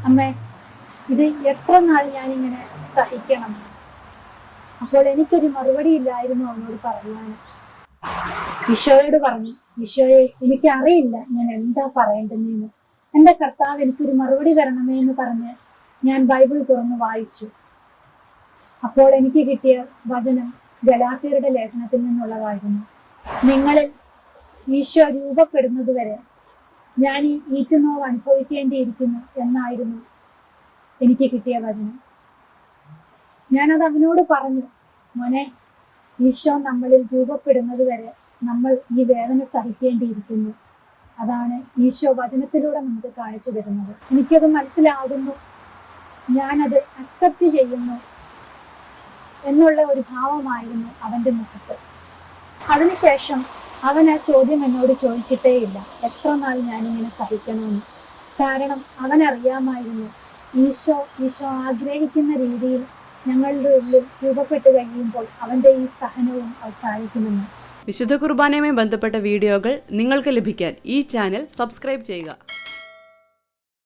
അമ്മേ, ഇത് എത്ര നാൾ ഞാനിങ്ങനെ സഹിക്കണം? അപ്പോൾ എനിക്കൊരു മറുപടി ഇല്ലായിരുന്നു അവനോട് പറയാൻ. ഈശോയോട് പറഞ്ഞു, ഈശോയെ, എനിക്കറിയില്ല ഞാൻ എന്താ പറയേണ്ടതെന്ന്. എൻ്റെ കർത്താവ് എനിക്കൊരു മറുപടി തരണമേ എന്ന് പറഞ്ഞ് ഞാൻ ബൈബിൾ തുറന്ന് വായിച്ചു. അപ്പോൾ എനിക്ക് കിട്ടിയ വചനം ഗലാത്യരുടെ ലേഖനത്തിൽ നിന്നുള്ളതായിരുന്നു. നിങ്ങളിൽ ഈശോ രൂപപ്പെടുന്നത് വരെ ഞാൻ ഈ ഈറ്റുനോവ് അനുഭവിക്കേണ്ടിയിരിക്കുന്നു എന്നായിരുന്നു എനിക്ക് കിട്ടിയ വചനം. ഞാനത് അവനോട് പറഞ്ഞു, മോനെ, ഈശോ നമ്മളിൽ രൂപപ്പെടുന്നത് വരെ നമ്മൾ ഈ വേദന സഹിക്കേണ്ടിയിരിക്കുന്നു. അതാണ് ഈശോ വചനത്തിലൂടെ നമുക്ക് കാണിച്ചു തരുന്നത്. എനിക്കത് മനസ്സിലാകുന്നു, ഞാനത് അക്സെപ്റ്റ് ചെയ്യുന്നു എന്നുള്ള ഒരു ഭാവമായിരുന്നു അവൻ്റെ മുഖത്ത്. അതിനുശേഷം അവൻ ആ ചോദ്യം എന്നോട് ചോദിച്ചിട്ടേയില്ല, എത്ര നാൾ ഞാനിങ്ങനെ സഹിക്കണമെന്ന്. കാരണം അവനറിയാമായിരുന്നു, ഈശോ ആഗ്രഹിക്കുന്ന രീതിയിൽ ഞങ്ങളുടെ ഉള്ളിൽ രൂപപ്പെട്ട് കഴിയുമ്പോൾ അവൻ്റെ ഈ സഹനവും അവസാനിക്കുമെന്ന്. വിശുദ്ധ കുർബാനയുമായി ബന്ധപ്പെട്ട വീഡിയോകൾ നിങ്ങൾക്ക് ലഭിക്കാൻ ഈ ചാനൽ സബ്സ്ക്രൈബ് ചെയ്യുക.